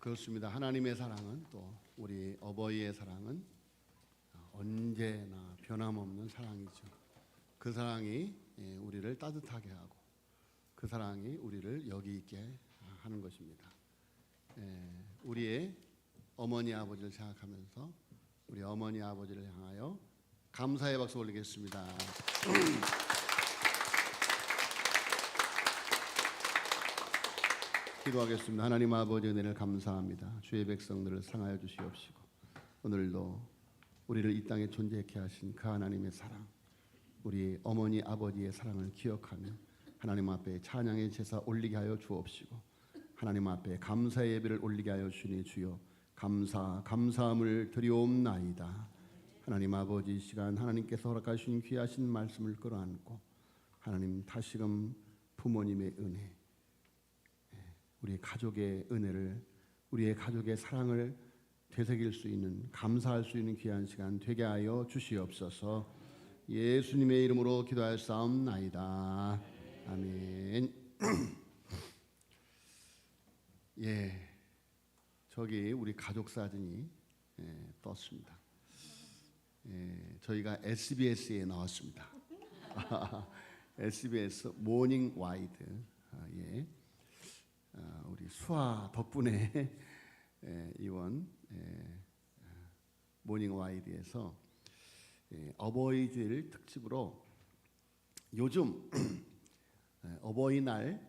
그렇습니다. 하나님의 사랑은 또 우리 어버이의 사랑은 언제나 변함없는 사랑이죠. 그 사랑이 우리를 따뜻하게 하고 그 사랑이 우리를 여기 있게 하는 것입니다. 우리의 어머니 아버지를 생각하면서 우리 어머니 아버지를 향하여 감사의 박수 올리겠습니다. 기도하겠습니다. 하나님 아버지 은혜를 감사합니다. 주의 백성들을 사랑하여 주시옵시고 오늘도 우리를 이 땅에 존재케 하신 그 하나님의 사랑, 우리 어머니 아버지의 사랑을 기억하며 하나님 앞에 찬양의 제사 올리게 하여 주옵시고 하나님 앞에 감사의 예배를 올리게 하여 주니 주여 감사함을 드리옵나이다. 하나님 아버지 이 시간 하나님께서 허락하신 귀하신 말씀을 끌어안고 하나님 다시금 부모님의 은혜, 우리 가족의 은혜를, 우리의 가족의 사랑을 되새길 수 있는, 감사할 수 있는 귀한 시간 되게 하여 주시옵소서. 예수님의 이름으로 기도하였사옵나이다. 아멘. 저기 우리 가족 사진이 떴습니다. 저희가 SBS에 나왔습니다. SBS 모닝 와이드. 우리 수아 덕분에 이번 모닝 와이드에서 어버이주일 특집으로 요즘 어버이날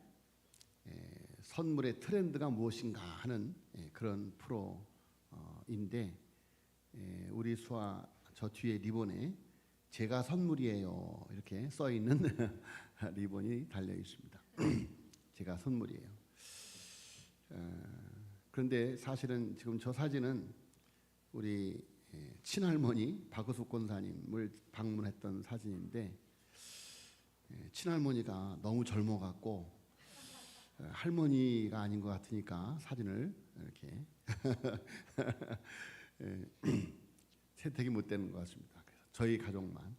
선물의 트렌드가 무엇인가 하는 그런 프로인데 우리 수아 저 뒤에 리본에 제가 선물이에요 이렇게 써 있는 리본이 달려 있습니다. 제가 선물이에요. 그런데 사실은 지금 저 사진은 우리 친할머니 박우숙 권사님을 방문했던 사진인데 친할머니가 너무 젊어갖고 할머니가 아닌 것 같으니까 사진을 이렇게 채택이 못 되는 것 같습니다. 그래서 저희 가족만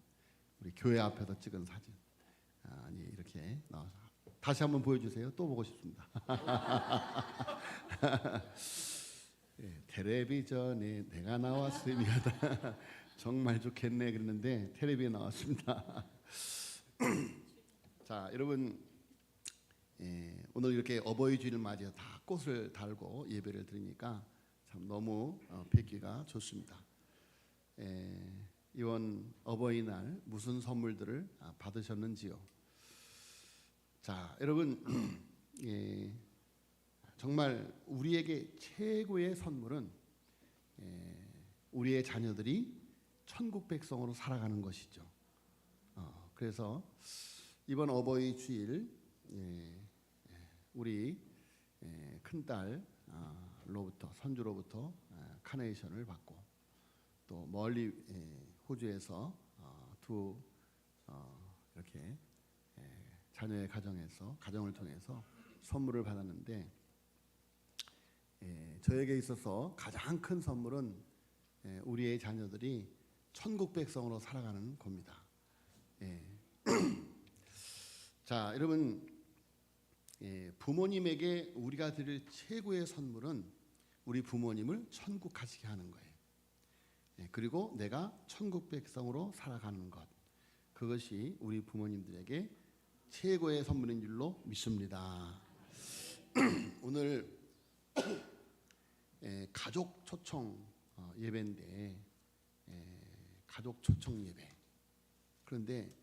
우리 교회 앞에서 찍은 사진 아니 이렇게 나와서 다시 한번 보여주세요. 또 보고 싶습니다. 텔레비전에 내가 나왔으면 정말 좋겠네 그랬는데 텔레비에 나왔습니다. 자, 여러분 오늘 이렇게 어버이 주일을 맞이해서 다 꽃을 달고 예배를 드리니까 참 너무 뵙기가 좋습니다. 이번 어버이날 무슨 선물들을 받으셨는지요? 자, 여러분 정말 우리에게 최고의 선물은 우리의 자녀들이 천국 백성으로 살아가는 것이죠. 그래서 이번 어버이 주일 우리 큰딸로부터 선주로부터 카네이션을 받고 또 멀리 호주에서 이렇게 자녀의 가정을 통해서 선물을 받았는데 저에게 있어서 가장 큰 선물은 우리의 자녀들이 천국 백성으로 살아가는 겁니다. 자, 여러분 부모님에게 우리가 드릴 최고의 선물은 우리 부모님을 천국 가시게 하는 거예요. 그리고 내가 천국 백성으로 살아가는 것, 그것이 우리 부모님들에게 최고의 선물인 줄로 믿습니다. 오늘 가족 초청 예배인데 가족 초청 예배. 그런데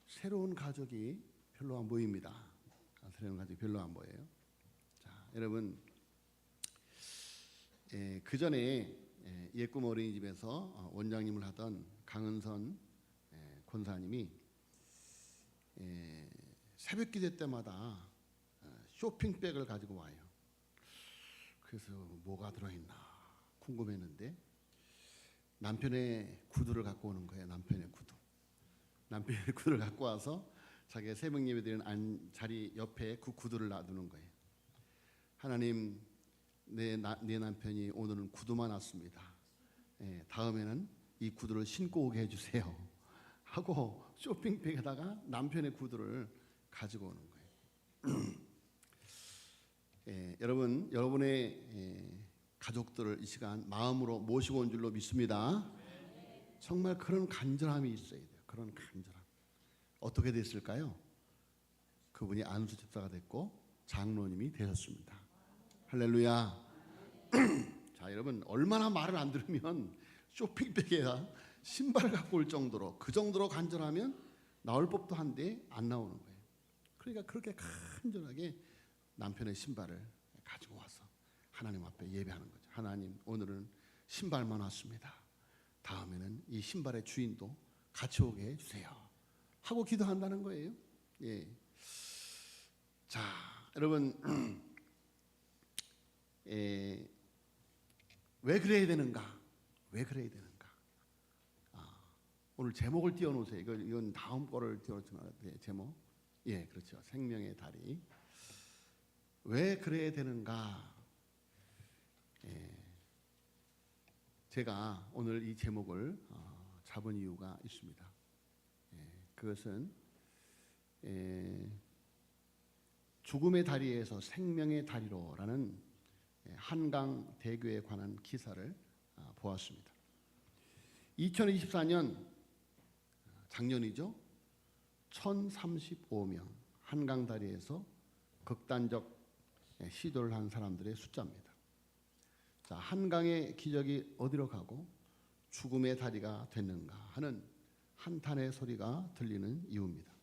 새로운 가족이 별로 안 보입니다. 새로운 가족이 별로 안 보여요. 자, 여러분 그 전에 예꿈 어린이집에서 원장님을 하던 강은선 권사님이 새벽 기도 때마다 쇼핑백을 가지고 와요. 그래서 뭐가 들어있나 궁금했는데 남편의 구두를 갖고 오는 거예요. 남편의 구두를 갖고 와서 자기가 새벽 예배 드리는 자리 옆에 그 구두를 놔두는 거예요. 하나님, 내 남편이 오늘은 구두만 왔습니다. 다음에는 이 구두를 신고 오게 해주세요 하고 쇼핑백에다가 남편의 구두를 가지고 오는 거예요. 여러분, 여러분의 가족들을 이 시간 마음으로 모시고 온 줄로 믿습니다. 정말 그런 간절함이 있어야 돼요. 그런 간절함. 어떻게 됐을까요? 그분이 안수 집사가 됐고 장로님이 되셨습니다. 할렐루야. 자, 여러분 얼마나 말을 안 들으면 쇼핑백에다 신발을 갖고 올 정도로 그 정도로 간절하면 나올 법도 한데 안 나오는 거예요. 그러니까 그렇게 간절하게 남편의 신발을 가지고 와서 하나님 앞에 예배하는 거죠. 하나님, 오늘은 신발만 왔습니다. 다음에는 이 신발의 주인도 같이 오게 해주세요 하고 기도한다는 거예요. 예. 자, 여러분 왜 그래야 되는가? 왜 그래야 되는가? 오늘 제목을 띄워놓으세요. 이건 다음 거를 띄워놓으면 제목. 예, 그렇죠. 생명의 다리. 왜 그래야 되는가? 예, 제가 오늘 이 제목을 잡은 이유가 있습니다. 예, 그것은 죽음의 다리에서 생명의 다리로라는 한강 대교에 관한 기사를 보았습니다. 2024년 작년이죠. 1035명 한강 다리에서 극단적 시도를 한 사람들의 숫자입니다. 자, 한강의 기적이 어디로 가고 죽음의 다리가 됐는가 하는 한탄의 소리가 들리는 이유입니다.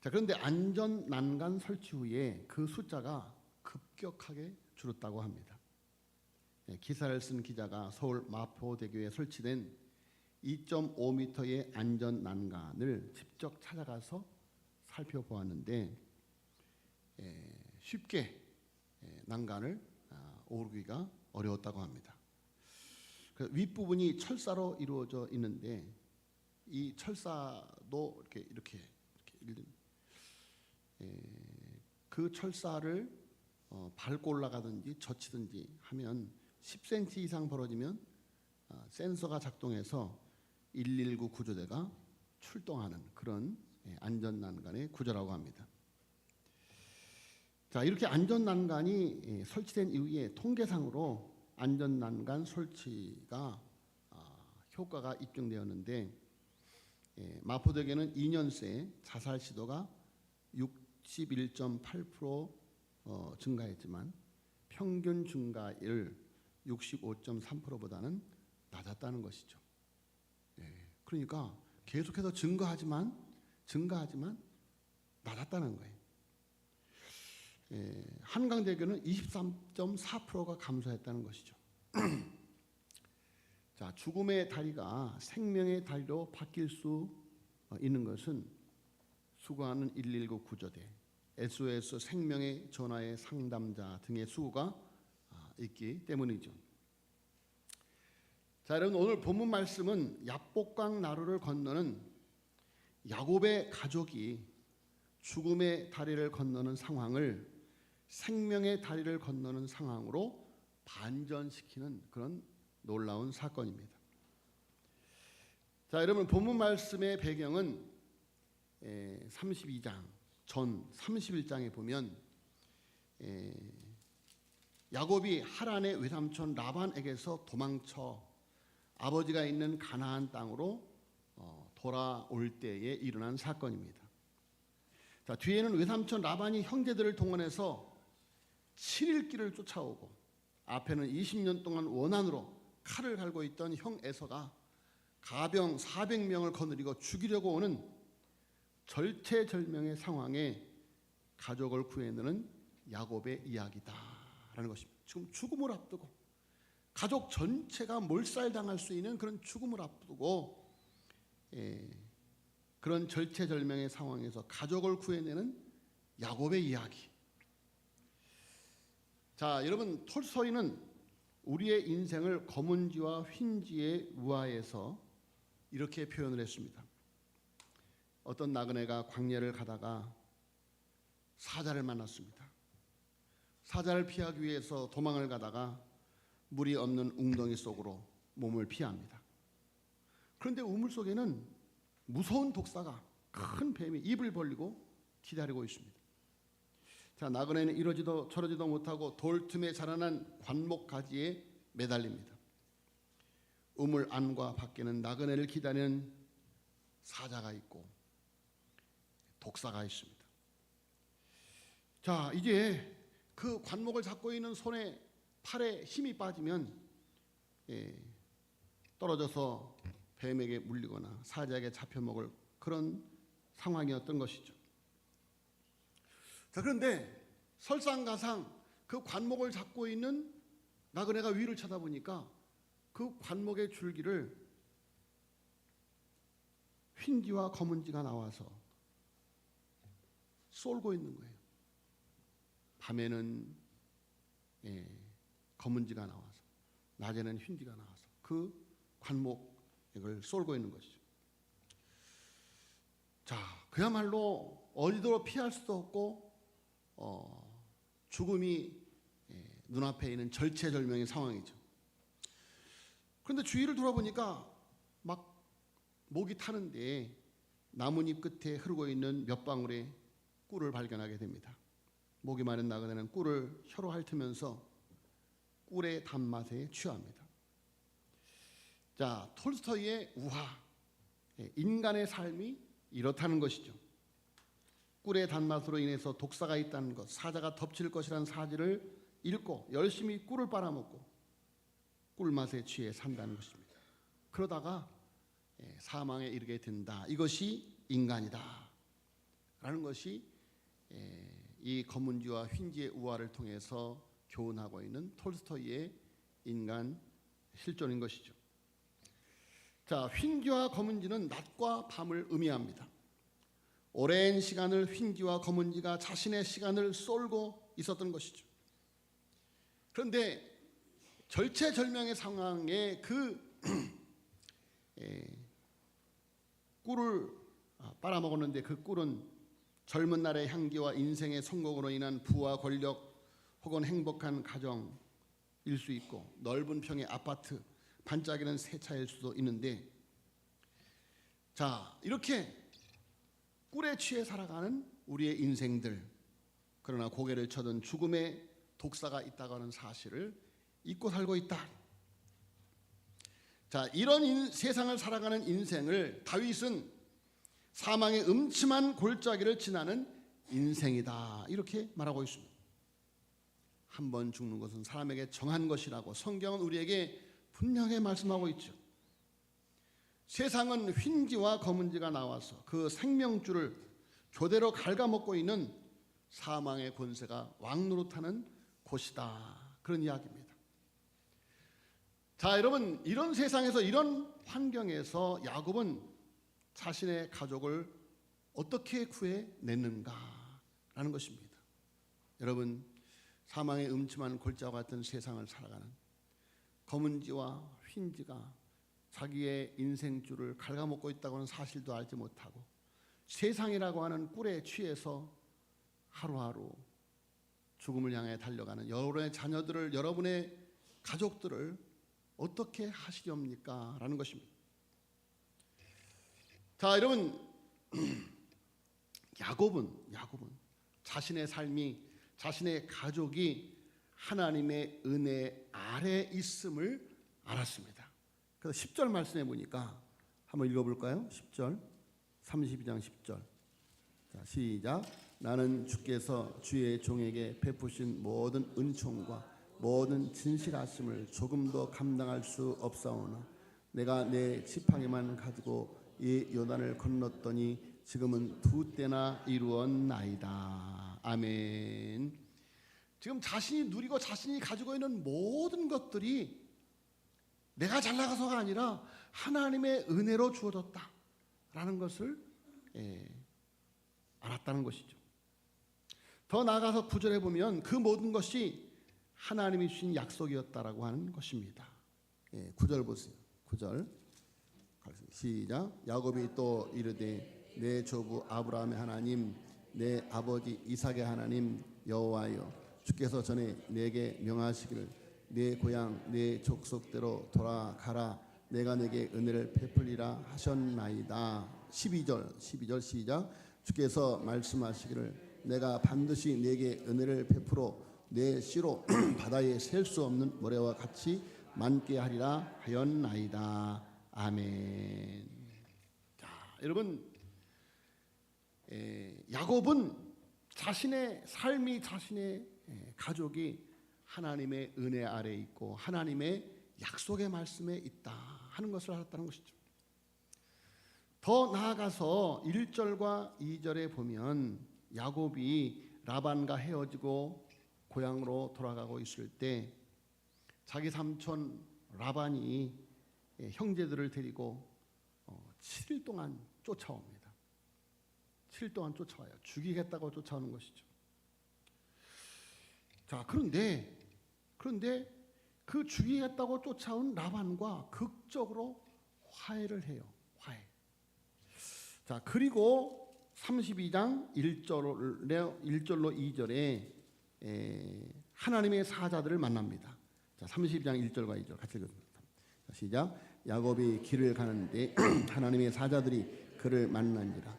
자, 그런데 안전 난간 설치 후에 그 숫자가 급격하게 줄었다고 합니다. 기사를 쓴 기자가 서울 마포대교에 설치된 2.5m의 안전 난간을 직접 찾아가서 살펴보았는데 쉽게 난간을 오르기가 어려웠다고 합니다. 윗부분이 철사로 이루어져 있는데 이 철사도 이렇게 그 철사를 밟고 올라가든지 젖히든지 하면 10cm 이상 벌어지면 센서가 작동해서 119 구조대가 출동하는 그런 안전난간의 구조라고 합니다. 자, 이렇게 안전난간이 설치된 이후에 통계상으로 안전난간 설치가 효과가 입증되었는데 마포대교는 2년 새 자살 시도가 61.8% 증가했지만 평균 증가율 65.3%보다는 낮았다는 것이죠. 그러니까 계속해서 증가하지만 낮았다는 거예요. 한강대교는 23.4%가 감소했다는 것이죠. 자, 죽음의 다리가 생명의 다리로 바뀔 수 있는 것은 수고하는 119 구조대, SOS 생명의 전화의 상담자 등의 수고가 있기 때문이죠. 자, 여러분 오늘 본문 말씀은 야복강 나루를 건너는 야곱의 가족이 죽음의 다리를 건너는 상황을 생명의 다리를 건너는 상황으로 반전시키는 그런 놀라운 사건입니다. 자, 여러분 본문 말씀의 배경은 32장 전 31장에 보면 야곱이 하란의 외삼촌 라반에게서 도망쳐 아버지가 있는 가나안 땅으로 돌아올 때에 일어난 사건입니다. 자, 뒤에는 외삼촌 라반이 형제들을 동원해서 7일 길을 쫓아오고 앞에는 20년 동안 원한으로 칼을 갈고 있던 형 에서가 가병 400명을 거느리고 죽이려고 오는 절체절명의 상황에 가족을 구해내는 야곱의 이야기다라는 것입니다. 지금 죽음을 앞두고 가족 전체가 몰살당할 수 있는 그런 죽음을 앞두고 그런 절체절명의 상황에서 가족을 구해내는 야곱의 이야기. 자, 여러분 톨스토이는 우리의 인생을 검은지와 흰지에 우화해서 이렇게 표현을 했습니다. 어떤 나그네가 광야를 가다가 사자를 만났습니다. 사자를 피하기 위해서 도망을 가다가 물이 없는 웅덩이 속으로 몸을 피합니다. 그런데 우물 속에는 무서운 독사가 큰 뱀이 입을 벌리고 기다리고 있습니다. 자, 나그네는 이러지도 저러지도 못하고 돌틈에 자라난 관목 가지에 매달립니다. 우물 안과 밖에는 나그네를 기다리는 사자가 있고 독사가 있습니다. 자, 이제 그 관목을 잡고 있는 손에 팔에 힘이 빠지면 떨어져서 뱀에게 물리거나 사자에게 잡혀먹을 그런 상황이었던 것이죠. 자, 그런데 설상가상 그 관목을 잡고 있는 나그네가 위를 쳐다보니까 그 관목의 줄기를 흰지와 검은지가 나와서 쏠고 있는 거예요. 밤에는 검은지가 나와서, 낮에는 흰지가 나와서 그 관목을 쏠고 있는 것이죠. 자, 그야말로 어디도 피할 수도 없고 죽음이 눈앞에 있는 절체절명의 상황이죠. 그런데 주위를 돌아보니까 막 목이 타는데 나뭇잎 끝에 흐르고 있는 몇 방울의 꿀을 발견하게 됩니다. 목이 마른 나그네는 꿀을 혀로 핥으면서 꿀의 단맛에 취합니다. 자, 톨스토이의 우화, 인간의 삶이 이렇다는 것이죠. 꿀의 단맛으로 인해서 독사가 있다는 것, 사자가 덮칠 것이라는 사실을 읽고 열심히 꿀을 빨아먹고 꿀맛에 취해 산다는 것입니다. 그러다가 사망에 이르게 된다. 이것이 인간이다 라는 것이 이 검은지와 흰지의 우화를 통해서 교훈하고 있는 톨스토이의 인간 실존인 것이죠. 자, 흰지와 검은지는 낮과 밤을 의미합니다. 오랜 시간을 흰지와 검은지가 자신의 시간을 쏠고 있었던 것이죠. 그런데 절체절명의 상황에 그 꿀을 빨아먹었는데 그 꿀은 젊은 날의 향기와 인생의 성공으로 인한 부와 권력 혹은 행복한 가정일 수 있고 넓은 평의 아파트, 반짝이는 새 차일 수도 있는데, 자, 이렇게 꿀에 취해 살아가는 우리의 인생들, 그러나 고개를 쳐든 죽음의 독사가 있다고 하는 사실을 잊고 살고 있다. 자, 이런 세상을 살아가는 인생을 다윗은 사망의 음침한 골짜기를 지나는 인생이다 이렇게 말하고 있습니다. 한 번 죽는 것은 사람에게 정한 것이라고 성경은 우리에게 분명히 말씀하고 있죠. 세상은 흰지와 검은지가 나와서 그 생명줄을 교대로 갉아먹고 있는 사망의 권세가 왕노릇하는 곳이다, 그런 이야기입니다. 자, 여러분, 이런 세상에서, 이런 환경에서 야곱은 자신의 가족을 어떻게 구해냈는가라는 것입니다. 여러분, 사망의 음침한 골짜기와 같은 세상을 살아가는 검은지와 흰지가 자기의 인생줄을 갉아먹고 있다고 하는 사실도 알지 못하고 세상이라고 하는 꿀에 취해서 하루하루 죽음을 향해 달려가는 여러분의 자녀들을, 여러분의 가족들을 어떻게 하시렵니까? 라는 것입니다. 자, 여러분, 야곱은 자신의 삶이, 자신의 가족이 하나님의 은혜 아래 있음을 알았습니다. 그래서 10절 말씀해 보니까 한번 읽어볼까요? 10절, 32장 10절. 자, 시작. 나는 주께서 주의 종에게 베푸신 모든 은총과 모든 진실하심을 조금도 감당할 수 없사오나 내가 내 지팡이만 가지고 이 요단을 건넜더니 지금은 2때나 이루었나이다. 아멘. 지금 자신이 누리고 자신이 가지고 있는 모든 것들이 내가 잘 나가서가 아니라 하나님의 은혜로 주어졌다라는 것을 알았다는 것이죠. 더 나아가서 9절에 보면 그 모든 것이 하나님이 주신 약속이었다라고 하는 것입니다. 9절 보세요. 9절 시작. 야곱이 또 이르되 내 조부 아브라함의 하나님, 내 아버지 이삭의 하나님 여호와여, 주께서 전에 내게 명하시기를 내 고향 내 족속대로 돌아가라, 내가 내게 은혜를 베풀리라 하셨나이다. 12절 시작. 주께서 말씀하시기를 내가 반드시 네게 은혜를 베풀어 내 씨로 바다에 셀 수 없는 모래와 같이 많게 하리라 하였나이다. 아멘. 자, 여러분, 야곱은 자신의 삶이, 자신의 가족이 하나님의 은혜 아래에 있고 하나님의 약속의 말씀에 있다 하는 것을 알았다는 것이죠. 더 나아가서 1절과 2절에 보면 야곱이 라반과 헤어지고 고향으로 돌아가고 있을 때 자기 삼촌 라반이 형제들을 데리고 7일 동안 쫓아옵니다. 7일 동안 쫓아와요. 죽이겠다고 쫓아오는 것이죠. 자, 그런데 그 죽이겠다고 쫓아온 라반과 극적으로 화해를 해요. 화해. 자, 그리고 32장 1절로 2절에 하나님의 사자들을 만납니다. 자, 32장 1절과 2절 같이 읽겠습니다. 자, 시작. 야곱이 길을 가는데 하나님의 사자들이 그를 만난지라.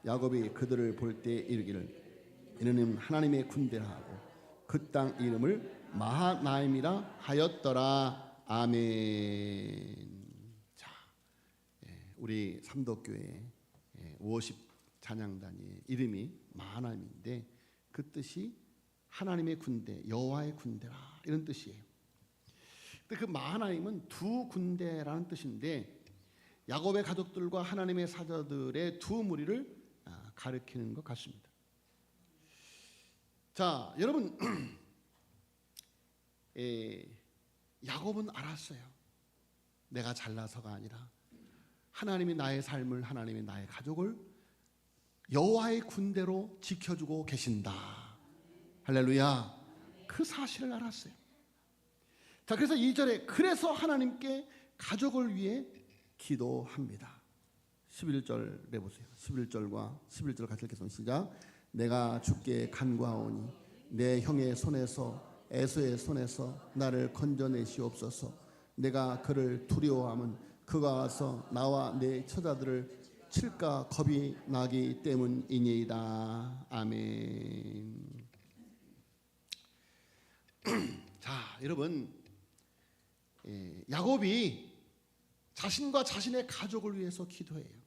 야곱이 그들을 볼 때 이르기를 이는 하나님의 군대라 하고 그 땅 이름을 마하나임이라 하였더라. 아멘. 자, 우리 삼덕교회 50 찬양단의 이름이 마하나임인데 그 뜻이 하나님의 군대, 여호와의 군대라 이런 뜻이에요. 근데 그 마하나임은 두 군대라는 뜻인데 야곱의 가족들과 하나님의 사자들의 두 무리를 가리키는 것 같습니다. 자, 여러분, 야곱은 알았어요. 내가 잘나서가 아니라 하나님이 나의 삶을, 하나님이 나의 가족을 여호와의 군대로 지켜주고 계신다. 할렐루야. 그 사실을 알았어요. 자, 그래서 2절에 그래서 하나님께 가족을 위해 기도합니다. 11절 내보세요. 11절과 11절 같이 읽겠습니다. 시작. 내가 주께 간구하오니 내 형의 손에서 에서의 손에서 나를 건져내시옵소서. 내가 그를 두려워함은 그가 와서 나와 내 처자들을 칠까 겁이 나기 때문이니이다. 아멘. 자, 여러분, 야곱이 자신과 자신의 가족을 위해서 기도해요.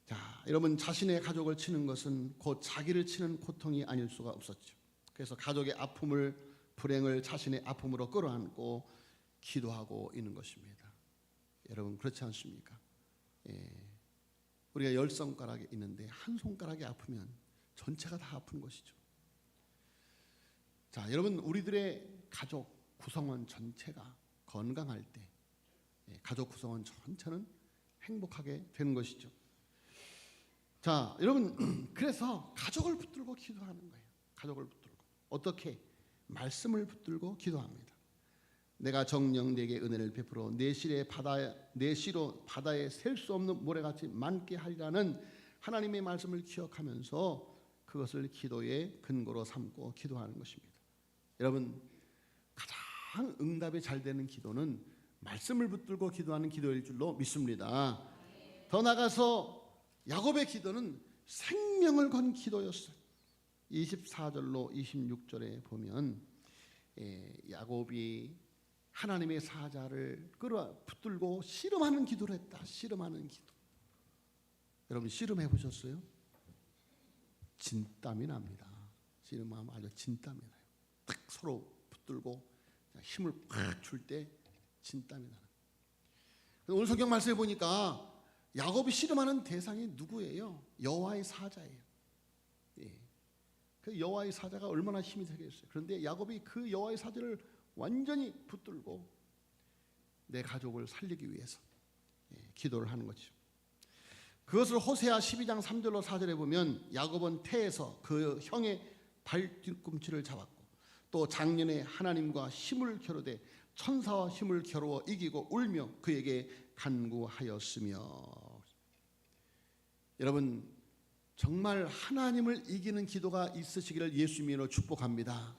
자, 여러분, 자신의 가족을 치는 것은 곧 자기를 치는 고통이 아닐 수가 없었죠. 그래서 가족의 아픔을, 불행을 자신의 아픔으로 끌어안고 기도하고 있는 것입니다. 여러분, 그렇지 않습니까? 우리가 10손가락이 있는데 한 손가락이 아프면 전체가 다 아픈 것이죠. 자, 여러분, 우리들의 가족 구성원 전체가 건강할 때 가족 구성원 전체는 행복하게 되는 것이죠. 자, 여러분, 그래서 가족을 붙들고 기도하는 거예요. 가족을 붙들고. 어떻게? 말씀을 붙들고 기도합니다. 내가 정녕 네게 은혜를 베풀어 내 씨로 바다에 셀 수 없는 모래같이 많게 하리라는 하나님의 말씀을 기억하면서 그것을 기도의 근거로 삼고 기도하는 것입니다. 여러분, 가장 응답이 잘 되는 기도는 말씀을 붙들고 기도하는 기도일 줄로 믿습니다. 더 나아가서 야곱의 기도는 생명을 건 기도였어요. 24절로 26절에 보면 야곱이 하나님의 사자를 붙들고 씨름하는 기도를 했다. 씨름하는 기도. 여러분, 씨름해 보셨어요? 진땀이 납니다. 씨름하면 아주 진땀이 나요. 딱 서로 붙들고 힘을 팍 줄 때 진땀이 나요. 오늘 성경 말씀에 보니까 야곱이 씨름하는 대상이 누구예요? 여호와의 사자예요. 그 여호와의 사자가 얼마나 힘이 되겠어요. 그런데 야곱이 그 여호와의 사자를 완전히 붙들고 내 가족을 살리기 위해서 기도를 하는 거죠. 그것을 호세아 12장 3절로 4절에 보면 야곱은 태에서 그 형의 발뒤꿈치를 잡았고 또 작년에 하나님과 힘을 겨루되 천사와 힘을 겨루어 이기고 울며 그에게 간구하였으며. 여러분, 정말 하나님을 이기는 기도가 있으시기를 예수님으로 축복합니다.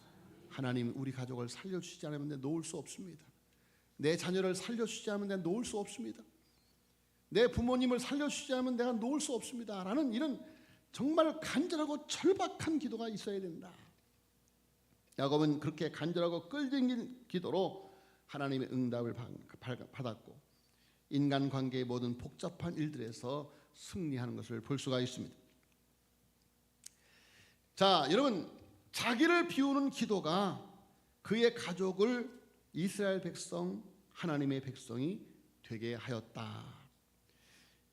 하나님, 우리 가족을 살려주시지 않으면 내가 놓을 수 없습니다. 내 자녀를 살려주시지 않으면 내가 놓을 수 없습니다. 내 부모님을 살려주시지 않으면 내가 놓을 수 없습니다. 라는 이런 정말 간절하고 절박한 기도가 있어야 된다. 야곱은 그렇게 간절하고 끌린 기도로 하나님의 응답을 받았고 인간관계의 모든 복잡한 일들에서 승리하는 것을 볼 수가 있습니다. 자, 여러분, 자기를 비우는 기도가 그의 가족을 이스라엘 백성, 하나님의 백성이 되게 하였다.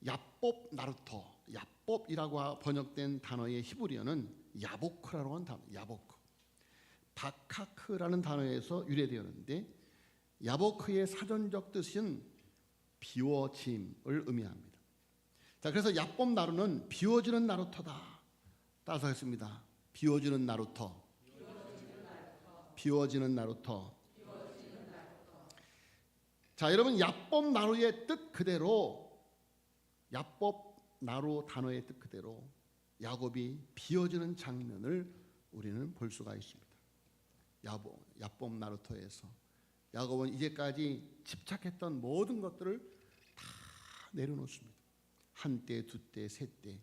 야법 나루토, 야법이라고 번역된 단어의 히브리어는 야보크라고 하는 단어, 야보크. 바카크라는 단어에서 유래되었는데 야보크의 사전적 뜻은 비워짐을 의미합니다. 자, 그래서 야법 나루는 비워지는 나루토다. 따라서 하겠습니다. 비워지는 나루토. 비워지는 나루토. 자, 여러분, 야법 나루의 뜻 그대로, 야법 나루 단어의 뜻 그대로 야곱이 비워지는 장면을 우리는 볼 수가 있습니다. 야법 나루토에서 야곱은 이제까지 집착했던 모든 것들을 다 내려놓습니다. 한때, 두때, 세때,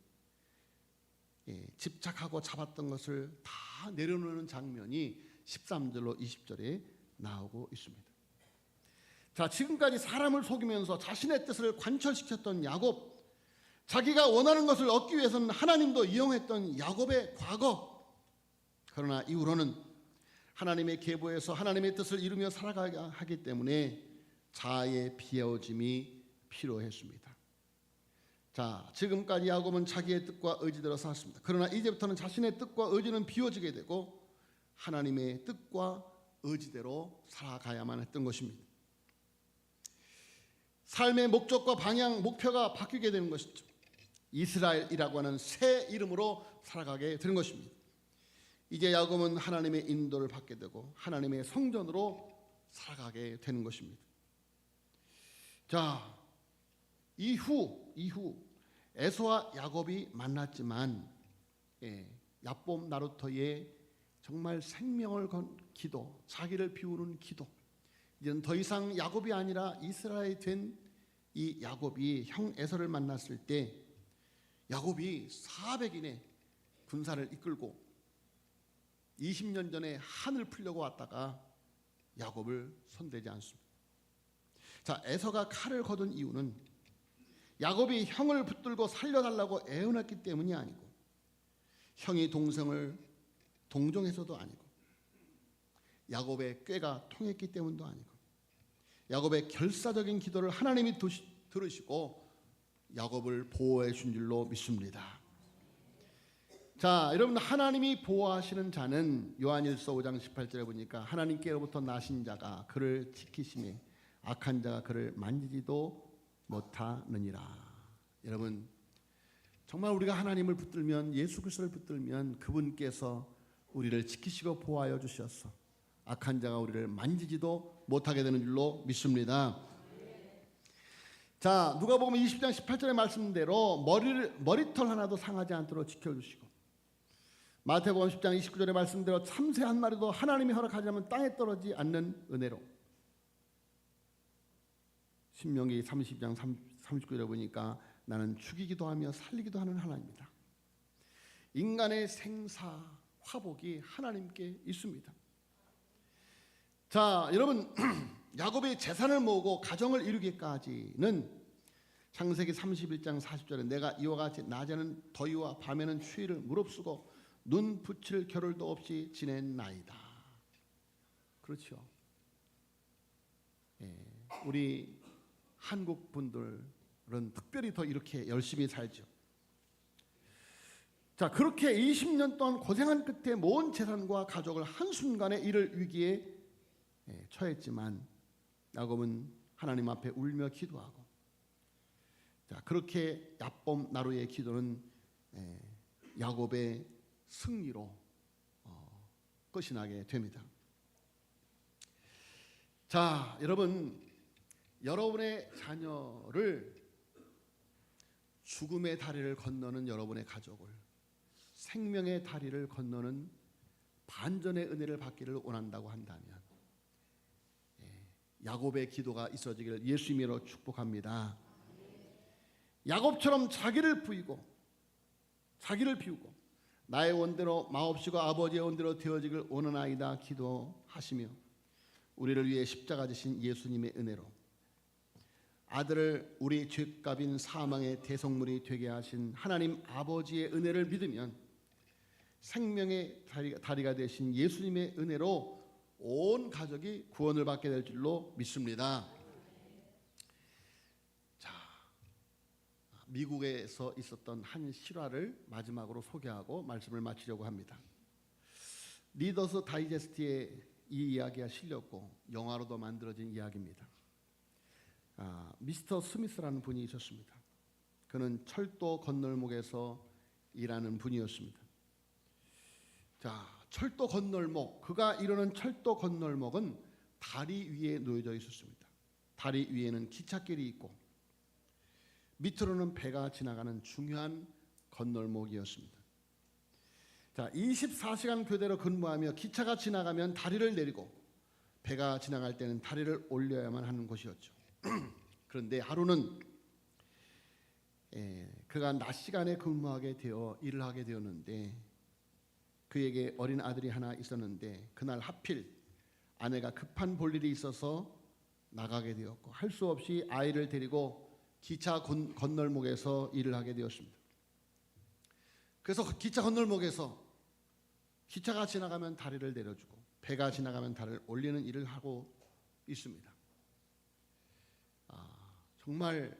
집착하고 잡았던 것을 다 내려놓는 장면이 13절로 20절에 나오고 있습니다. 자, 지금까지 사람을 속이면서 자신의 뜻을 관철시켰던 야곱, 자기가 원하는 것을 얻기 위해서는 하나님도 이용했던 야곱의 과거, 그러나 이후로는 하나님의 계보에서 하나님의 뜻을 이루며 살아가야 하기 때문에 자아의 비워짐이 필요했습니다. 자, 지금까지 야곱은 자기의 뜻과 의지대로 살았습니다. 그러나 이제부터는 자신의 뜻과 의지는 비워지게 되고 하나님의 뜻과 의지대로 살아가야만 했던 것입니다. 삶의 목적과 방향, 목표가 바뀌게 되는 것이죠. 이스라엘이라고 하는 새 이름으로 살아가게 되는 것입니다. 이제 야곱은 하나님의 인도를 받게 되고 하나님의 성전으로 살아가게 되는 것입니다. 자, 이후 에서와 야곱이 만났지만 야곱 나루토의 정말 생명을 건 기도, 자기를 비우는 기도, 이제는 더 이상 야곱이 아니라 이스라엘이 된 이 야곱이 형 에서를 만났을 때 야곱이 400인의 군사를 이끌고 20년 전에 한을 풀려고 왔다가 야곱을 손대지 않습니다. 자, 에서가 칼을 거둔 이유는 야곱이 형을 붙들고 살려달라고 애원했기 때문이 아니고 형이 동생을 동정해서도 아니고 야곱의 꾀가 통했기 때문도 아니고 야곱의 결사적인 기도를 하나님이 들으시고 야곱을 보호해 준 줄로 믿습니다. 자, 여러분, 하나님이 보호하시는 자는 요한일서 5장 18절에 보니까 하나님께로부터 나신 자가 그를 지키시매 악한 자가 그를 만지지도 못하느니라. 여러분, 정말 우리가 하나님을 붙들면, 예수 그리스도를 붙들면 그분께서 우리를 지키시고 보호하여 주셔서 악한 자가 우리를 만지지도 못하게 되는 줄로 믿습니다. 자, 누가복음 20장 18절의 말씀대로 머리털 하나도 상하지 않도록 지켜주시고 마태복음 10장 29절의 말씀대로 참새 한 마리도 하나님이 허락하지 않으면 땅에 떨어지지 않는 은혜로 신명기 30장 39절에 보니까 나는 죽이기도 하며 살리기도 하는 하나님이다. 인간의 생사 화복이 하나님께 있습니다. 자, 여러분, 야곱이 재산을 모으고 가정을 이루기까지는 창세기 31장 40절에 내가 이와 같이 낮에는 더위와 밤에는 추위를 무릅쓰고 눈 붙일 겨를도 없이 지낸나이다. 그렇죠. 우리 한국 분들은 특별히 더 이렇게 열심히 살죠. 자, 그렇게 20년 동안 고생한 끝에 모은 재산과 가족을 한순간에 잃을 위기에 처했지만 야곱은 하나님 앞에 울며 기도하고, 자, 그렇게 야곱 나루의 기도는 야곱의 승리로 끝이 나게 됩니다. 자, 여러분, 여러분의 자녀를 죽음의 다리를 건너는 여러분의 가족을 생명의 다리를 건너는 반전의 은혜를 받기를 원한다고 한다면 야곱의 기도가 있어지기를 예수님으로 축복합니다. 야곱처럼 자기를 부이고 자기를 비우고 나의 원대로 마옵시고 아버지의 원대로 되어지길 원하나이다 기도하시며 우리를 위해 십자가 지신 예수님의 은혜로 아들을 우리 죄값인 사망의 대속물이 되게 하신 하나님 아버지의 은혜를 믿으면 생명의 다리가 되신 예수님의 은혜로 온 가족이 구원을 받게 될 줄로 믿습니다. 자, 미국에서 있었던 한 실화를 마지막으로 소개하고 말씀을 마치려고 합니다. 리더스 다이제스트에 이 이야기가 실렸고 영화로도 만들어진 이야기입니다. 미스터 스미스라는 분이 있었습니다. 그는 철도 건널목에서 일하는 분이었습니다. 자, 철도 건널목, 그가 이르는 철도 건널목은 다리 위에 놓여져 있었습니다. 다리 위에는 기찻길이 있고 밑으로는 배가 지나가는 중요한 건널목이었습니다. 자, 24시간 교대로 근무하며 기차가 지나가면 다리를 내리고 배가 지나갈 때는 다리를 올려야만 하는 곳이었죠. 그런데 하루는 그가 낮 시간에 근무하게 되어 일을 하게 되었는데 그에게 어린 아들이 하나 있었는데 그날 하필 아내가 급한 볼일이 있어서 나가게 되었고 할 수 없이 아이를 데리고 기차 건널목에서 일을 하게 되었습니다. 그래서 기차 건널목에서 기차가 지나가면 다리를 내려주고 배가 지나가면 다리를 올리는 일을 하고 있습니다. 정말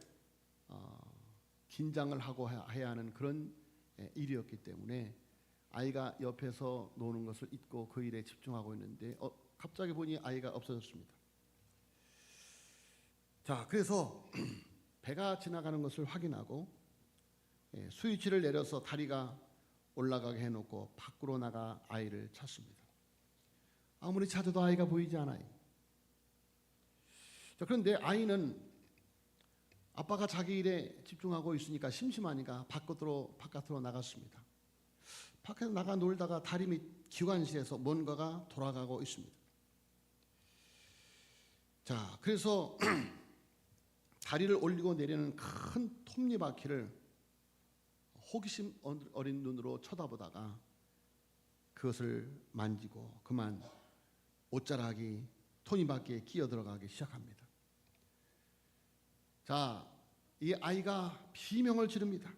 긴장을 하고 해야 하는 그런 일이었기 때문에 아이가 옆에서 노는 것을 잊고 그 일에 집중하고 있는데 갑자기 보니 아이가 없어졌습니다. 자, 그래서 배가 지나가는 것을 확인하고 스위치를 내려서 다리가 올라가게 해놓고 밖으로 나가 아이를 찾습니다. 아무리 찾아도 아이가 보이지 않아요. 자, 그런데 아이는 아빠가 자기 일에 집중하고 있으니까 심심하니까 바깥으로 나갔습니다. 밖에서 나가 놀다가 다리 밑 기관실에서 뭔가가 돌아가고 있습니다. 자, 그래서 다리를 올리고 내리는 큰 톱니바퀴를 호기심 어린 눈으로 쳐다보다가 그것을 만지고 그만 옷자락이 톱니바퀴에 끼어 들어가기 시작합니다. 자, 이 아이가 비명을 지릅니다.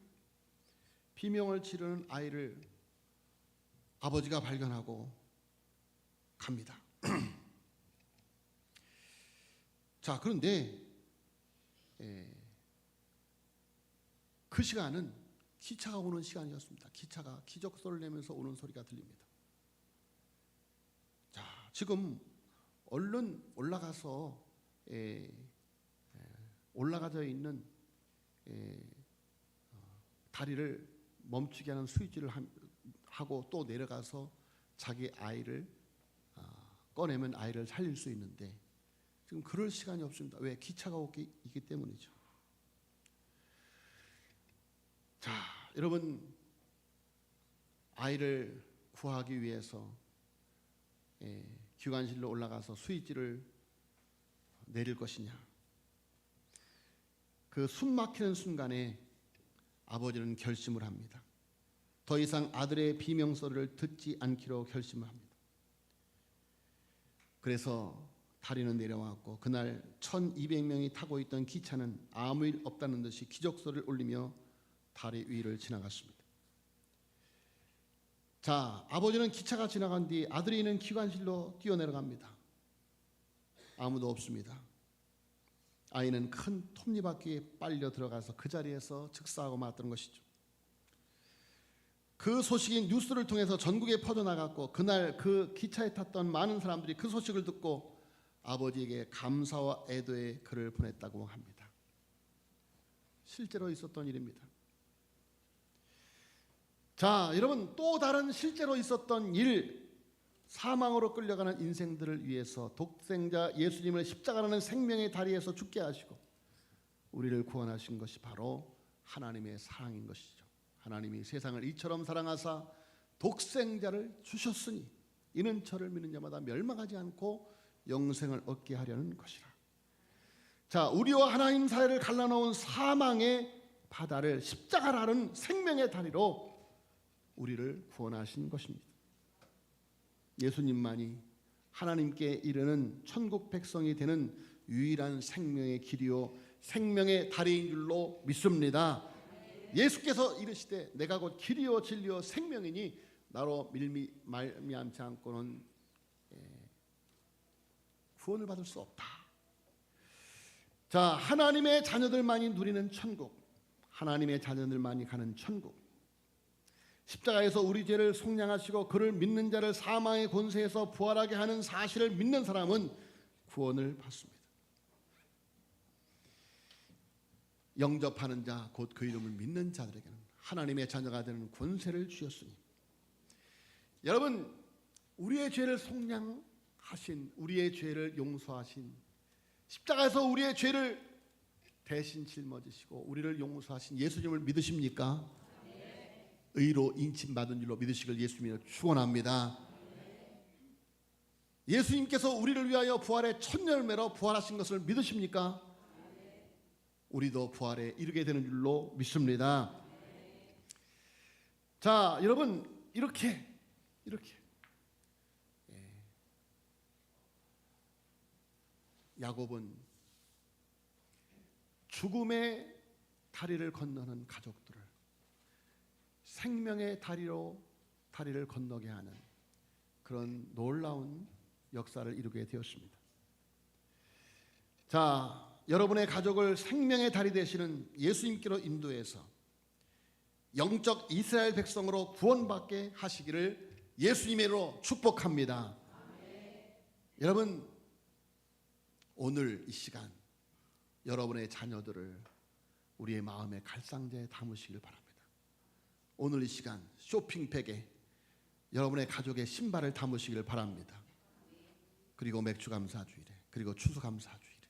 비명을 지르는 아이를 아버지가 발견하고 갑니다. 자, 그런데 그 시간은 기차가 오는 시간이었습니다. 기차가 기적소리를 내면서 오는 소리가 들립니다. 자, 지금 얼른 올라가서 올라가져 있는 다리를 멈추게 하는 스위치를 하고 또 내려가서 자기 아이를 꺼내면 아이를 살릴 수 있는데 지금 그럴 시간이 없습니다. 왜? 기차가 있기 때문이죠. 자, 여러분, 아이를 구하기 위해서 기관실로 올라가서 스위치를 내릴 것이냐, 그 숨 막히는 순간에 아버지는 결심을 합니다. 더 이상 아들의 비명소리를 듣지 않기로 결심을 합니다. 그래서 다리는 내려왔고 그날 1200명이 타고 있던 기차는 아무 일 없다는 듯이 기적소리를 울리며 다리 위를 지나갔습니다. 자, 아버지는 기차가 지나간 뒤 아들이 있는 기관실로 뛰어내려갑니다. 아무도 없습니다. 아이는 큰 톱니바퀴에 빨려 들어가서 그 자리에서 즉사하고 말았던 것이죠. 그 소식이 뉴스를 통해서 전국에 퍼져나갔고 그날 그 기차에 탔던 많은 사람들이 그 소식을 듣고 아버지에게 감사와 애도의 글을 보냈다고 합니다. 실제로 있었던 일입니다. 자, 여러분, 또 다른 실제로 있었던 일, 사망으로 끌려가는 인생들을 위해서 독생자 예수님을 십자가라는 생명의 다리에서 죽게 하시고 우리를 구원하신 것이 바로 하나님의 사랑인 것이죠. 하나님이 세상을 이처럼 사랑하사 독생자를 주셨으니 이는 저를 믿는 자마다 멸망하지 않고 영생을 얻게 하려는 것이라. 자, 우리와 하나님 사이를 갈라놓은 사망의 바다를 십자가라는 생명의 다리로 우리를 구원하신 것입니다. 예수님만이 하나님께 이르는 천국 백성이 되는 유일한 생명의 길이요 생명의 다리인 줄로 믿습니다. 예수께서 이르시되 내가 곧 길이요 진리요 생명이니 나로 말미암지 않고는 구원을 받을 수 없다. 자, 하나님의 자녀들만이 누리는 천국, 하나님의 자녀들만이 가는 천국, 십자가에서 우리 죄를 속량하시고 그를 믿는 자를 사망의 권세에서 부활하게 하는 사실을 믿는 사람은 구원을 받습니다. 영접하는 자, 곧 그 이름을 믿는 자들에게는 하나님의 자녀가 되는 권세를 주셨으니, 여러분, 우리의 죄를 속량하신, 우리의 죄를 용서하신, 십자가에서 우리의 죄를 대신 짊어지시고 우리를 용서하신 예수님을 믿으십니까? 네. 의로 인침받은 줄로 믿으시길 예수님으로 축원합니다. 네. 예수님께서 우리를 위하여 부활의 첫 열매로 부활하신 것을 믿으십니까? 네. 우리도 부활에 이르게 되는 줄로 믿습니다. 네. 자, 여러분, 이렇게 야곱은 죽음의 다리를 건너는 가족들을 생명의 다리를 건너게 하는 그런 놀라운 역사를 이루게 되었습니다. 자, 여러분의 가족을 생명의 다리 되시는 예수님께로 인도해서 영적 이스라엘 백성으로 구원받게 하시기를 예수님으로 축복합니다. 여러분, 오늘 이 시간 여러분의 자녀들을 우리의 마음의 갈상자에 담으시길 바랍니다. 오늘 이 시간 쇼핑백에 여러분의 가족의 신발을 담으시길 바랍니다. 그리고 맥주감사주일에, 그리고 추수감사주일에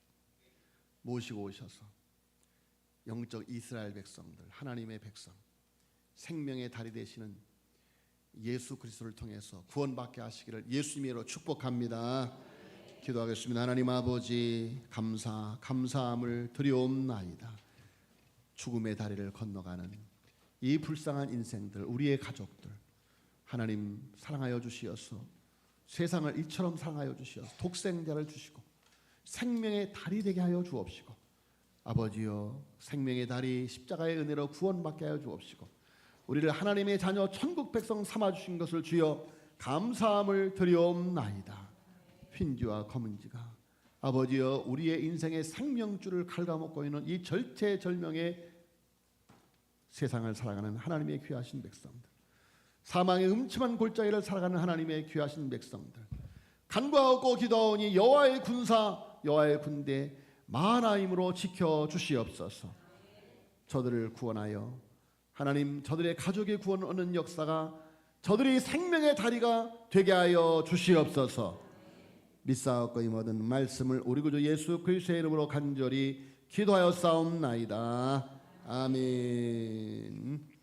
모시고 오셔서 영적 이스라엘 백성들, 하나님의 백성, 생명의 다리 되시는 예수 그리스도를 통해서 구원받게 하시기를 예수님으로 축복합니다. 기도하겠습니다. 하나님 아버지, 감사함을 드리옵나이다. 죽음의 다리를 건너가는 이 불쌍한 인생들, 우리의 가족들, 하나님 사랑하여 주시어서 세상을 이처럼 사랑하여 주시어서 독생자를 주시고 생명의 다리 되게 하여 주옵시고, 아버지여, 생명의 다리 십자가의 은혜로 구원받게 하여 주옵시고, 우리를 하나님의 자녀 천국 백성 삼아주신 것을 주여 감사함을 드리옵나이다. 흰쥐와 검은쥐가 아버지여 우리의 인생의 생명줄을 갉아먹고 있는 이 절체절명의 세상을 살아가는 하나님의 귀하신 백성들, 사망의 음침한 골짜기를 살아가는 하나님의 귀하신 백성들, 간구하고 기도하오니 여호와의 군사, 여호와의 군대 많아임으로 지켜주시옵소서. 저들을 구원하여 하나님, 저들의 가족의 구원을 얻는 역사가 저들이 생명의 다리가 되게 하여 주시옵소서. 믿사옵고 모든 말씀을 우리 구주 예수 그리스도의 이름으로 간절히 기도하여 싸움나이다. 아멘.